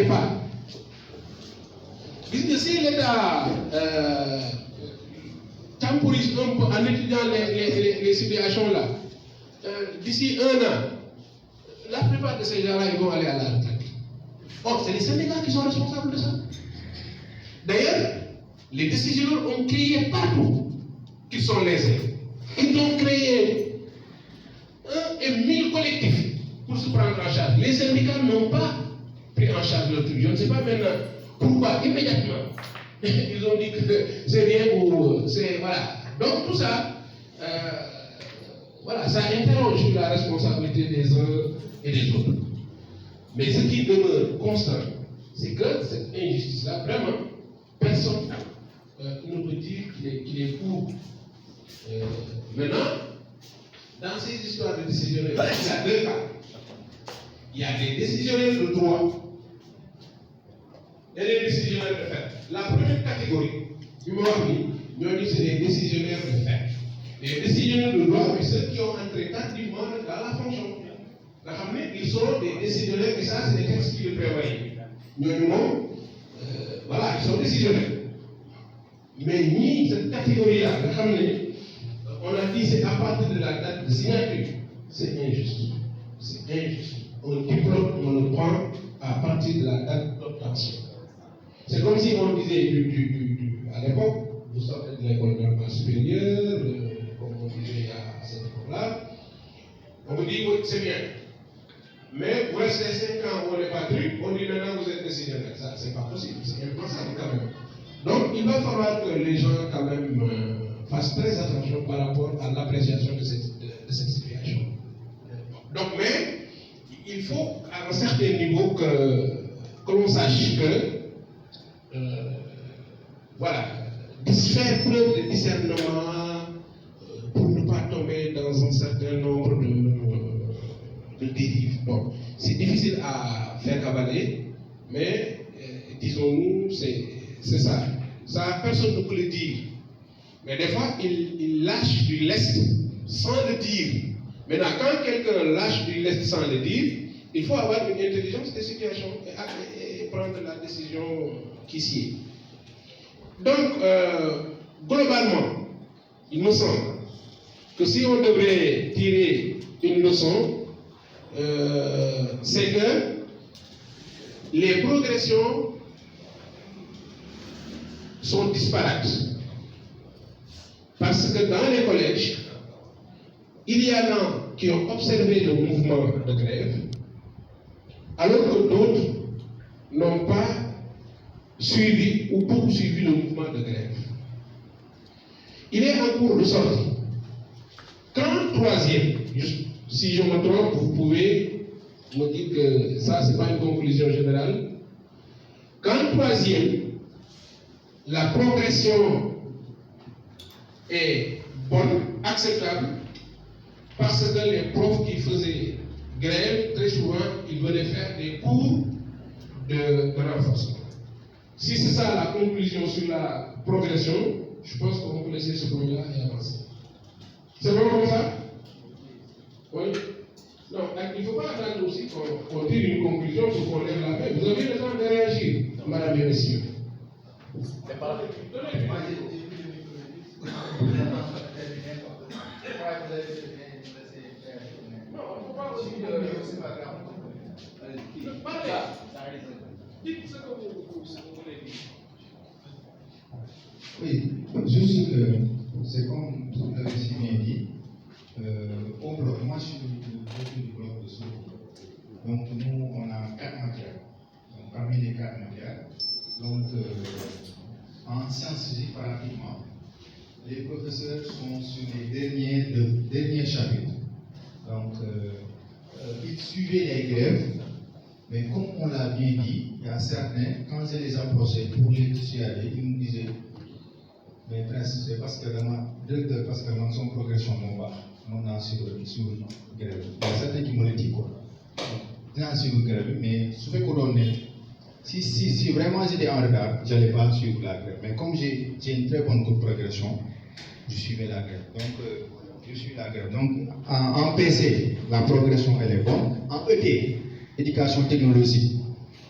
n'allait pas. Puisque si l'État temporise un peu en étudiant les situations là, d'ici 1 an, la plupart de ces gens-là, ils vont aller à la retraite. Or, c'est les syndicats qui sont responsables de ça. D'ailleurs, les décisionnaires ont créé partout qu'ils sont lésés. Ils ont créé 1 et 1000 collectifs pour se prendre en charge. Les syndicats n'ont pas pris en charge le truc. Je ne sais pas maintenant pourquoi, immédiatement. Ils ont dit que c'est rien ou c'est. Voilà. Donc tout ça, voilà, ça interroge sur la responsabilité des uns et des autres. Mais ce qui demeure constant, c'est que cette injustice-là, vraiment, personne ne peut dire qu'il est pour. Maintenant, dans ces histoires de décisionnaires, il y a 2 cas. Il y a des décisionnaires de droit et des décisionnaires de fait. La première catégorie, du moment où nous c'est des décisionnaires de fait. Les décisionnaires de droit, c'est ceux qui ont entré tardivement dans la fonction. Ils sont des décisionnaires, et ça, c'est des textes qui le prévoient. Voilà, ils sont décisionnaires. Mais ni cette catégorie-là, on a dit c'est à partir de la date de signature. C'est injuste. C'est injuste. Un diplôme, on le prend à partir de la date d'obtention. C'est comme si on disait à l'époque, vous sortez de l'école normale supérieure, comme on disait à cette époque-là, on vous dit oui, c'est bien. Mais vous restez 5 ans, vous n'avez pas de truc, on dit maintenant vous êtes décisionnaire. Ça, c'est pas possible, c'est impensable quand même. Donc, il va falloir que les gens quand même fassent très attention par rapport à l'appréciation de cette situation. Donc, mais il faut à un certain niveau que l'on sache que, voilà, faire preuve de discernement pour ne pas tomber dans un certain nombre de dérives. Bon, c'est difficile à faire avaler, mais disons-nous, c'est ça. Ça, personne ne peut le dire. Mais des fois, il lâche du lest sans le dire. Maintenant, quand quelqu'un lâche du lest sans le dire, il faut avoir une intelligence des situations et prendre la décision qui s'y est. Donc, globalement, il me semble que si on devrait tirer une leçon, c'est que les progressions sont disparates. Parce que dans les collèges, il y en a qui ont observé le mouvement de grève, alors que d'autres n'ont pas suivi ou poursuivi le mouvement de grève. Il est en cours de sortie. Quand troisième, si je me trompe, vous pouvez me dire que ça, ce n'est pas une conclusion générale. Quand troisième, la progression est bonne, acceptable, parce que les profs qui faisaient grève, très souvent, ils venaient faire des cours de renforcement. Si c'est ça la conclusion sur la progression, je pense qu'on peut laisser ce point-là et avancer. C'est bon comme ça? Oui? Non, il ne faut pas attendre aussi qu'on tire une conclusion pour qu'on lève la main. Vous avez le temps de réagir, madame et messieurs. C'est pas la non, on ne peut pas aussi. Parlez. Dites ce que vous voulez dire. Oui, juste, c'est comme vous l'avez si bien dit, au bloc, moi je suis du bloc de Sourou. Donc nous, on a 4 matières. Donc, parmi les 4 matières, donc en sciences physiques, pratiquement, les professeurs sont sur les derniers chapitres. Donc, ils suivaient les grèves, mais comme on l'a bien dit, il y a certains, quand je les approchais pour les dissuader, ils me disaient, mais prince, c'est parce que directeur, parce que dans son progression, on a sur grève. Il y a certains qui me le disent quoi. On a sur grève, mais ce fait qu'on est. Si vraiment j'étais en retard, je n'allais pas suivre la grève. Mais comme j'ai une très bonne progression, je suivais la grève. Donc, je suis la grève. Donc, en PC, la progression elle est bonne. En ET, éducation technologique,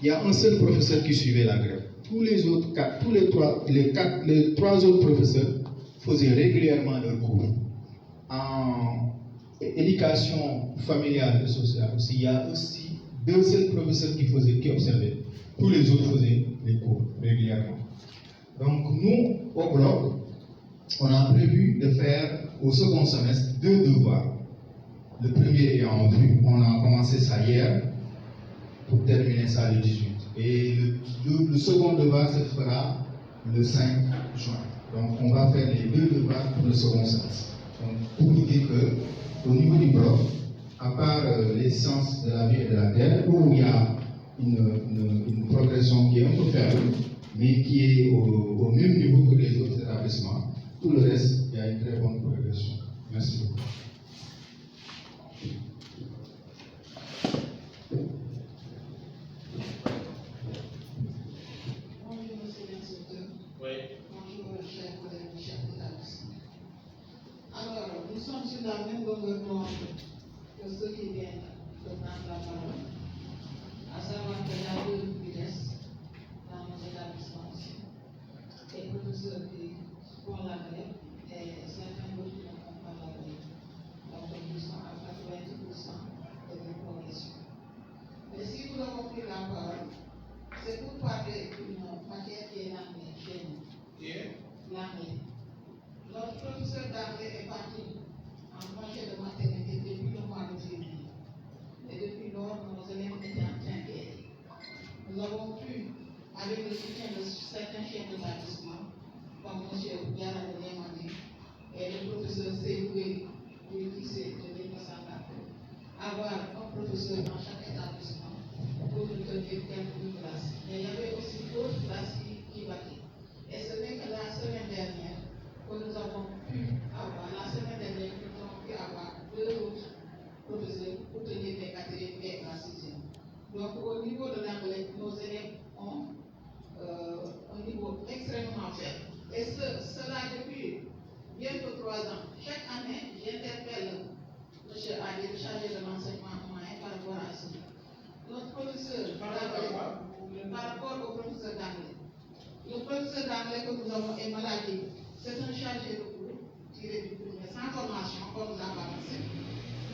il y a un seul professeur qui suivait la grève. Tous les autres quatre, les trois autres professeurs faisaient régulièrement leurs cours. En éducation familiale et sociale aussi, il y a aussi deux seuls professeurs qui observaient. Tous les autres faisaient les cours régulièrement. Donc nous, au bloc, on a prévu de faire au second semestre 2 devoirs. Le premier est en vue, on a commencé ça hier pour terminer ça le 18. Et le second devoir se fera le 5 juin. Donc on va faire les 2 devoirs pour le second semestre. Donc pour vous dire qu'au niveau du bloc, à part les sciences de la vie et de la terre, où il y a une progression qui est un peu faible, mais qui est au même niveau que les autres établissements, tout le reste, il y a une très bonne progression. Merci beaucoup. Bonjour, monsieur l'inspecteur. Oui. Bonjour, chers collègues, chers établissements. Alors, nous sommes sur la même longueur d'onde que ceux qui viennent de prendre la parole, à savoir qu'il y a 2 vitesses dans nos établissements aussi. Les professeurs qui font la grève et certains autres qui ne font pas la grève. Donc, ils sont à 80% de leur progression. Mais si vous avez compris la parole, c'est pour parler d'une matière qui est l'anglais chez nous. L'anglais. Notre professeur d'anglais est parti en congé de maternité depuis le mois de février. Et depuis lors, nos élèves étaient en train d'aider. Nous avons pu, avec le soutien de certains chefs d'établissement, comme M. Diara de Lémani et le professeur Séoué, qui s'est donné dans sa carte, avoir un professeur dans chaque établissement pour nous donner quelques classes. Mais il y avait aussi d'autres classes qui battaient. Et ce n'est que la semaine dernière que nous avons pu avoir, nous avons pu avoir 2 autres professeurs pour tenir les 4e et la 6e. Donc au niveau de l'anglais, nos élèves ont un niveau extrêmement faible. Et cela depuis bientôt 3 ans. Chaque année, j'interpelle M. Adil, chargé de l'enseignement moyen, par rapport à cela. Notre professeur d'anglais, par rapport au professeur d'anglais. Le professeur d'anglais que nous avons est malade. C'est un chargé de cours tiré du primaire, sans formation, comme nous avons avancé.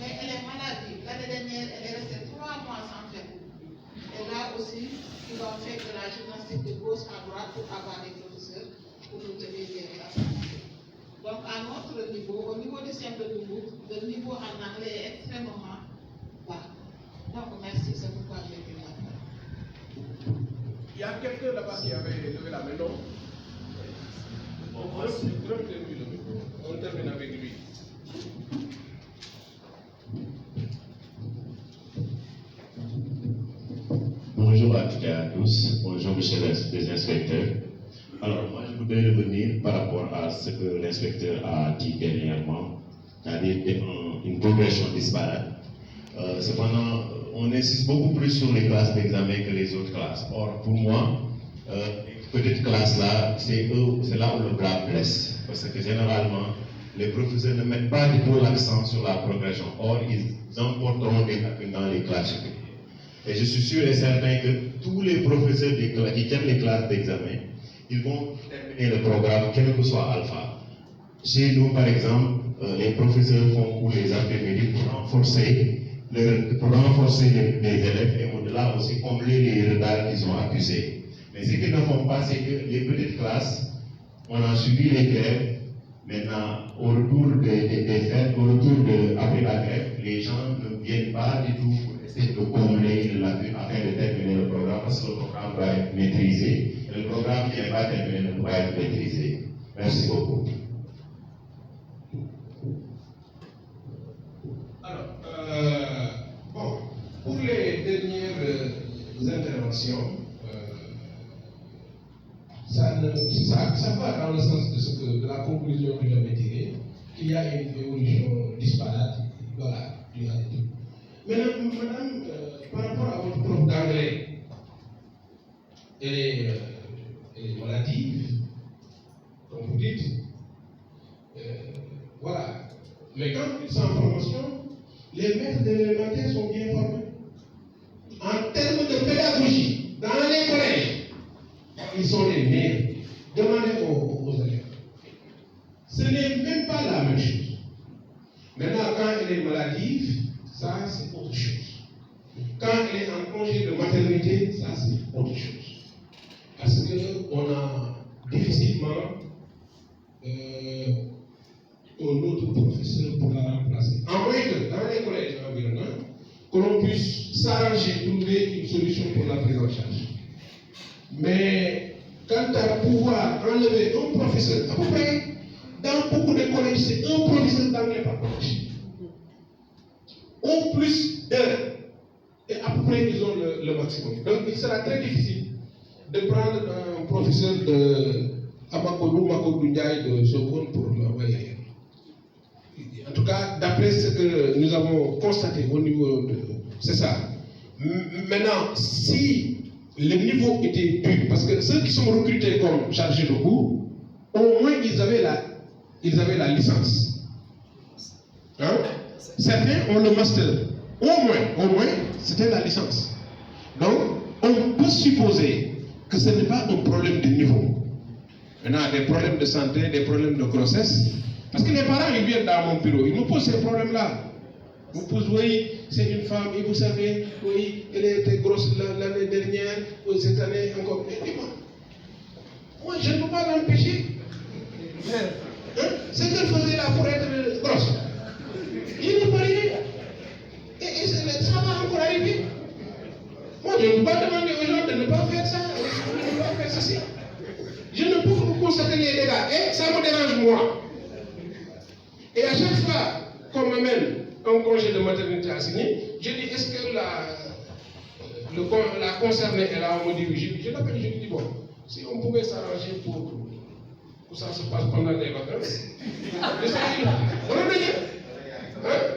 Mais elle est malade. L'année dernière, elle est restée 3 mois sans faire cours. Et là aussi, nous avons fait de la gymnastique de gauche à droite pour avoir des professeurs pour nous tenir des classes. Donc, à notre niveau, au niveau du CM de Doumbou, le niveau en anglais est extrêmement bas. Donc, merci, c'est pourquoi j'ai pris la parole. Il y a quelqu'un là-bas qui avait levé la main, non? On termine avec lui. Bonjour à toutes et à tous. Bonjour, monsieur les inspecteurs. Alors, moi, je voudrais revenir par rapport à ce que l'inspecteur a dit dernièrement, c'est-à-dire une progression disparate. Cependant, on insiste beaucoup plus sur les classes d'examen que les autres classes. Or, pour moi, les petites classes-là, c'est là où le bras blesse. Parce que généralement, les professeurs ne mettent pas du tout l'accent sur la progression. Or, ils emporteront des lacunes dans les classes supérieures. Et je suis sûr et certain que tous les professeurs qui tiennent les classes d'examen, ils vont terminer le programme, quel que soit alpha. Chez nous, par exemple, les professeurs font cours les après-midi pour renforcer les élèves et au-delà aussi combler les retards qu'ils ont accusés. Mais ce qu'ils ne font pas, c'est que les petites classes, on a suivi les grèves. Maintenant, au retour des fêtes, après la grève, les gens ne viennent pas du tout pour essayer de combler les lacunes afin de terminer le programme, parce que le programme doit être maîtrisé. Et le programme qui n'est pas terminé ne doit être maîtrisé. Merci beaucoup. Alors, bon, pour les dernières interventions, ça va dans le sens de la conclusion que j'avais tirée, qu'il y a une évolution disparate. Voilà, il y a tout. Madame, par rapport à votre prof d'anglais, elle est maladive, comme vous dites. Voilà. Mais quand vous êtes en formation, les maîtres de l'élémentaire sont bien formés. En termes de pédagogie, dans les collèges, ils sont les meilleurs. Demandez aux élèves. Ce n'est même pas la même chose. Maintenant, quand elle est maladive, ça c'est autre chose. Quand elle est en congé de maternité, ça c'est autre chose. Parce qu'on a difficilement un autre professeur pour la remplacer. En moins que dans les collèges environnants, que l'on puisse s'arranger, trouver une solution pour la prise en charge. Mais quant à pouvoir enlever un professeur, à peu près, dans beaucoup de collèges, c'est un professeur d'anglais par collège. Au plus d'un. Et à peu près, ils ont le maximum. Donc, il sera très difficile de prendre un professeur de Amakodou, Makodou Ndiaye de seconde pour l'envoyer. En tout cas, d'après ce que nous avons constaté au niveau de... C'est ça. Maintenant, si le niveau était dur, parce que ceux qui sont recrutés comme chargés de cours, au moins ils avaient la licence. Hein? Certains ont le master. Au moins, c'était la licence. Donc, on peut supposer que ce n'est pas un problème de niveau. Maintenant, des problèmes de santé, des problèmes de grossesse. Parce que les parents, ils viennent dans mon bureau, ils me posent ces problèmes-là. Ils me posent, oui, c'est une femme, et vous savez, oui, elle était grosse l'année dernière, ou cette année encore. Et moi, je ne peux pas l'empêcher. Hein? Ce qu'elle faisait là pour être grosse, il ne peut rien. Et ça va encore arriver. Moi, je ne peux pas demander aux gens de ne pas faire ça, de ne pas faire ceci. Je ne peux que constater les dégâts. Et ça me dérange, moi. Et à chaque fois qu'on m'amène un congé de maternité assigné, je dis, est-ce que la concernée est là? On me dit, je l'appelle, je lui dis, bon, si on pouvait s'arranger pour que ça se passe pendant les vacances,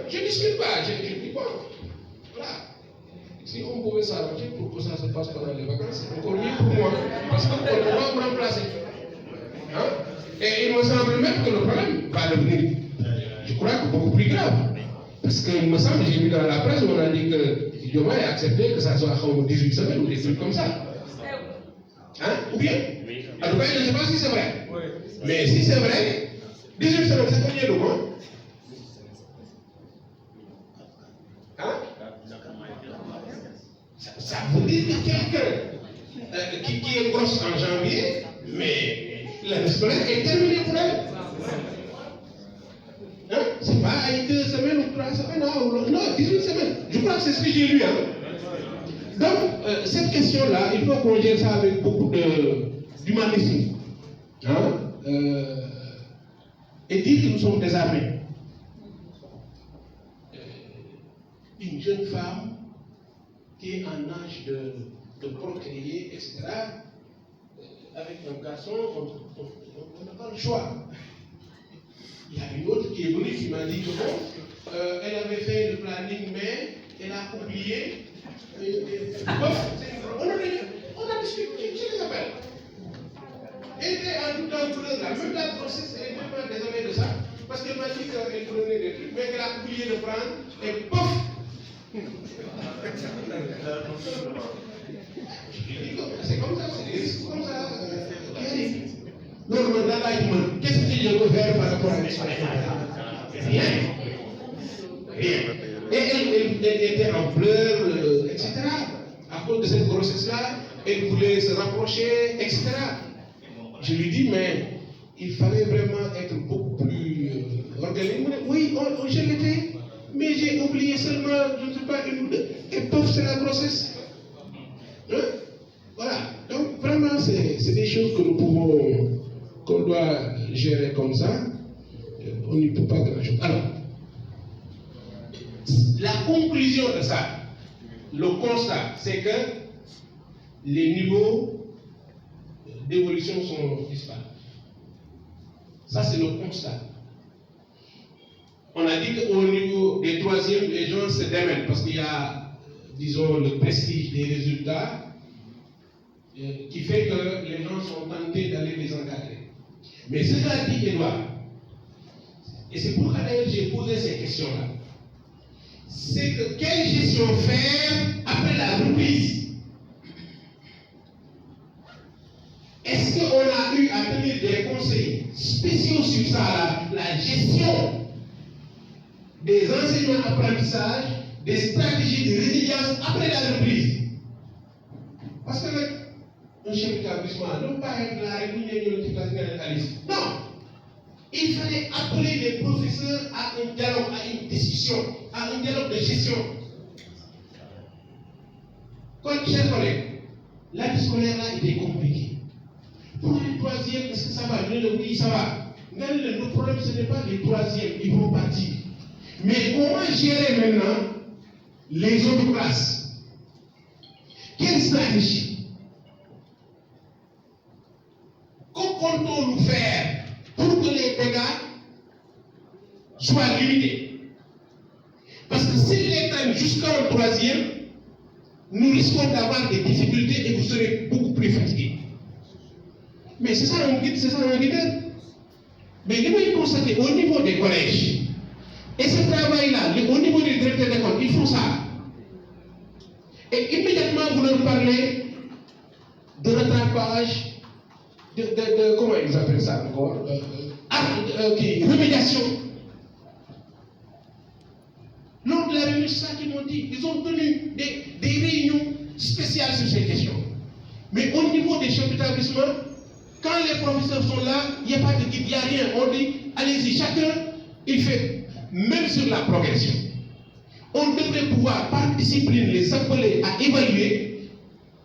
je ne discute pas, je dis, bon, voilà. Si on pouvait s'arranger pour que ça se passe pendant les vacances, c'est encore mieux pour moi, parce qu'on ne peut pas me remplacer. Hein? Et il me semble même que le problème va devenir, je crois que beaucoup plus grave. Parce qu'il me semble, j'ai vu dans la presse, on a dit que Diomaye a accepté que ça soit 18 semaines ou des trucs comme ça. Hein? Ou bien? En tout cas, je ne sais pas si c'est vrai. Mais si c'est vrai, 18 semaines, c'est combien de mois? Hein? Ça veut dire que quelqu'un qui est grosse en janvier, mais l'année scolaire est terminée pour elle. Hein? C'est pas 2 semaines ou 3 semaines, non, 18 semaines. Je crois que c'est ce que j'ai lu. Hein? Donc, cette question-là, il faut qu'on gère ça avec beaucoup d'humanisme. Hein? Et dire que nous sommes désarmés. Une jeune femme qui est en âge de procréer, etc., avec un garçon, on n'a pas le choix. Il y a une autre qui est venue qui m'a dit que bon, elle avait fait le planning, mais elle a oublié. On a discuté, je les appelle. Elle était en tout temps couleur là, même la grossesse, elle était pas désolée de ça, parce qu'elle m'a dit qu'elle prenait des trucs, mais qu'elle a oublié de prendre, et pof! C'est comme ça, c'est des risques comme ça qui arrivent. Donc, qu'est-ce que je peux faire par rapport à ça? Rien. Et elle était en pleurs, etc. À cause de cette grossesse-là, elle voulait se rapprocher, etc. Je lui dis, mais il fallait vraiment être beaucoup plus organisé. Oui, je l'étais, mais j'ai oublié seulement, je ne sais pas, une ou deux. Et pof, c'est la grossesse. Hein? Voilà. Donc, vraiment, c'est des choses que nous pouvons, qu'on doit gérer comme ça. On n'y peut pas grand-chose. Alors, la conclusion de ça, le constat, c'est que les niveaux d'évolution sont dispares. Ça, c'est le constat. On a dit qu'au niveau des troisièmes, les gens se démènent parce qu'il y a, disons, le prestige des résultats qui fait que les gens sont tentés d'aller les encadrer. Mais ce qu'a dit Edouard, et c'est pourquoi d'ailleurs j'ai posé ces questions-là, c'est que quelle gestion faire après la reprise? Est-ce qu'on a eu à tenir des conseils spéciaux sur ça, la gestion des enseignements apprentissages, des stratégies de résilience après la reprise? Parce que un chef d'établissement ne peut pas être là et non. Il fallait appeler les professeurs à un dialogue, à une discussion, à un dialogue de gestion. Quand, chers collègues, la vie scolaire là était compliquée. Pour les troisièmes, est-ce que ça va? Oui, ça va. Mais le problème, ce n'est pas les troisièmes, ils vont partir. Mais comment gérer maintenant les autres classes? Quelle stratégie? Que comptons-nous faire pour que les dégâts soient limités? Parce que s'ils les prennent jusqu'en troisième, nous risquons d'avoir des difficultés et vous serez beaucoup plus fatigués. Mais c'est ça un guide, c'est ça un leader. Mais nous devons constater au niveau des collèges, et ce travail-là, au niveau des directeurs d'école, ils font ça. Et immédiatement, vous leur parlez de rattrapage, de comment ils appellent ça encore, remédiation. Lors de la réunion, c'est ça qu'ils m'ont dit. Ils ont tenu des réunions spéciales sur ces questions. Mais au niveau des chefs d'établissement, quand les professeurs sont là, il n'y a pas de guide, il n'y a rien. On dit, allez-y, chacun, il fait. Même sur la progression. On devrait pouvoir, par discipline, les appeler à évaluer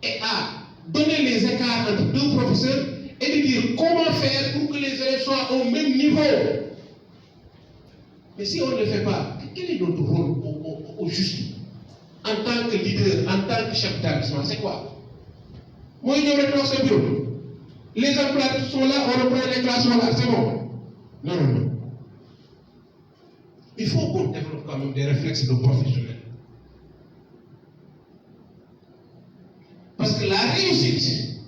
et à donner les écarts entre deux professeurs et de dire comment faire pour que les élèves soient au même niveau. Mais si on ne le fait pas, quel est notre rôle au juste? En tant que leader, en tant que chef d'établissement, c'est quoi? Moi, je vais dans ce bureau. Les emplois sont là, on reprend les classes, là, c'est bon. Non, non, non. Il faut qu'on développe quand même des réflexes de professionnels. Parce que la réussite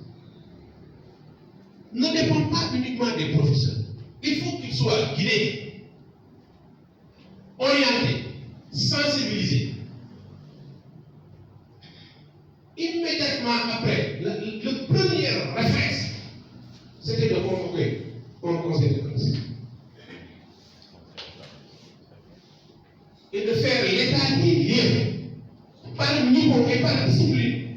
ne dépend pas uniquement des professeurs. Il faut qu'ils soient guidés, orientés, sensibilisés. Immédiatement après, le premier réflexe, c'était de convoquer un conseil de classe et de faire l'état des lieux par niveau et par discipline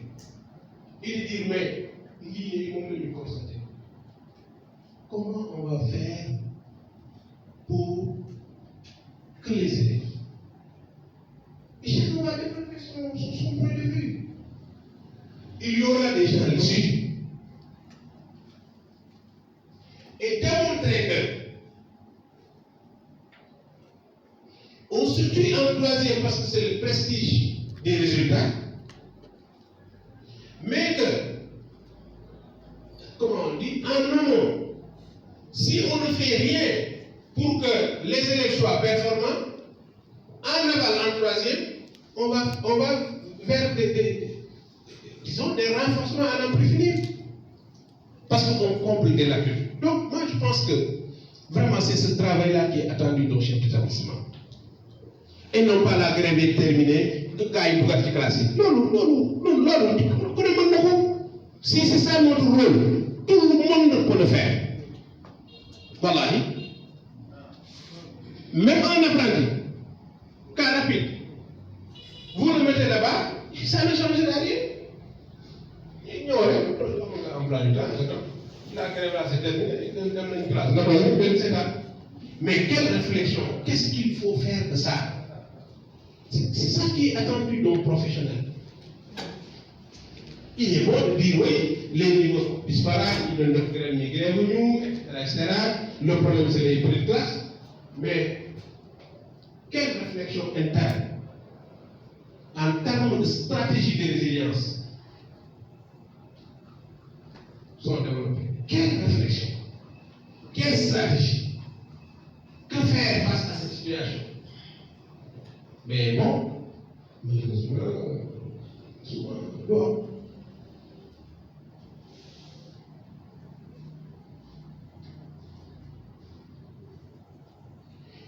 et de dire mais il on peut constater. Comment on va faire pour que les élèves, et chacun va développer son point de vue. Il y aura des gens dessus et démontrer que on se tue en troisième parce que c'est le prestige des résultats, mais que, comment on dit, en amont, si on ne fait rien pour que les élèves soient performants, en aval, en troisième, on va vers disons, des renforcements à n'en plus finir. Parce qu'on comble des lacunes. Donc, moi, je pense que vraiment, c'est ce travail-là qui est attendu dans chef d'établissement. Et non pas la grève est terminée, que quand il faut être classé. Non. Si c'est ça notre rôle, tout le monde peut le faire. Voilà. Même un apprenti, cas rapide, vous le mettez là-bas, ça ne change rien. Ignorez, la grève là c'est terminé, mais quelle réflexion, qu'est-ce qu'il faut faire de ça? C'est ça qui est attendu d'un professionnel. Il est bon de dire oui, les niveaux sont disparates, ils donnent notre grève, mais grève nous, etc. Le problème c'est les petites classes, mais quelle réflexion interne en termes de stratégie de résilience sont développées? Quelle réflexion? Quelle stratégie? Que faire face à cette situation? Mais bon, souvent, bon.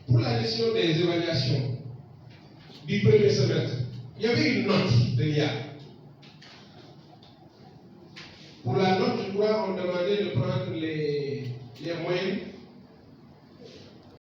Pour la gestion des évaluations du premier semestre, il y avait une note de l'IA. Pour la note, je crois, on demandait de prendre les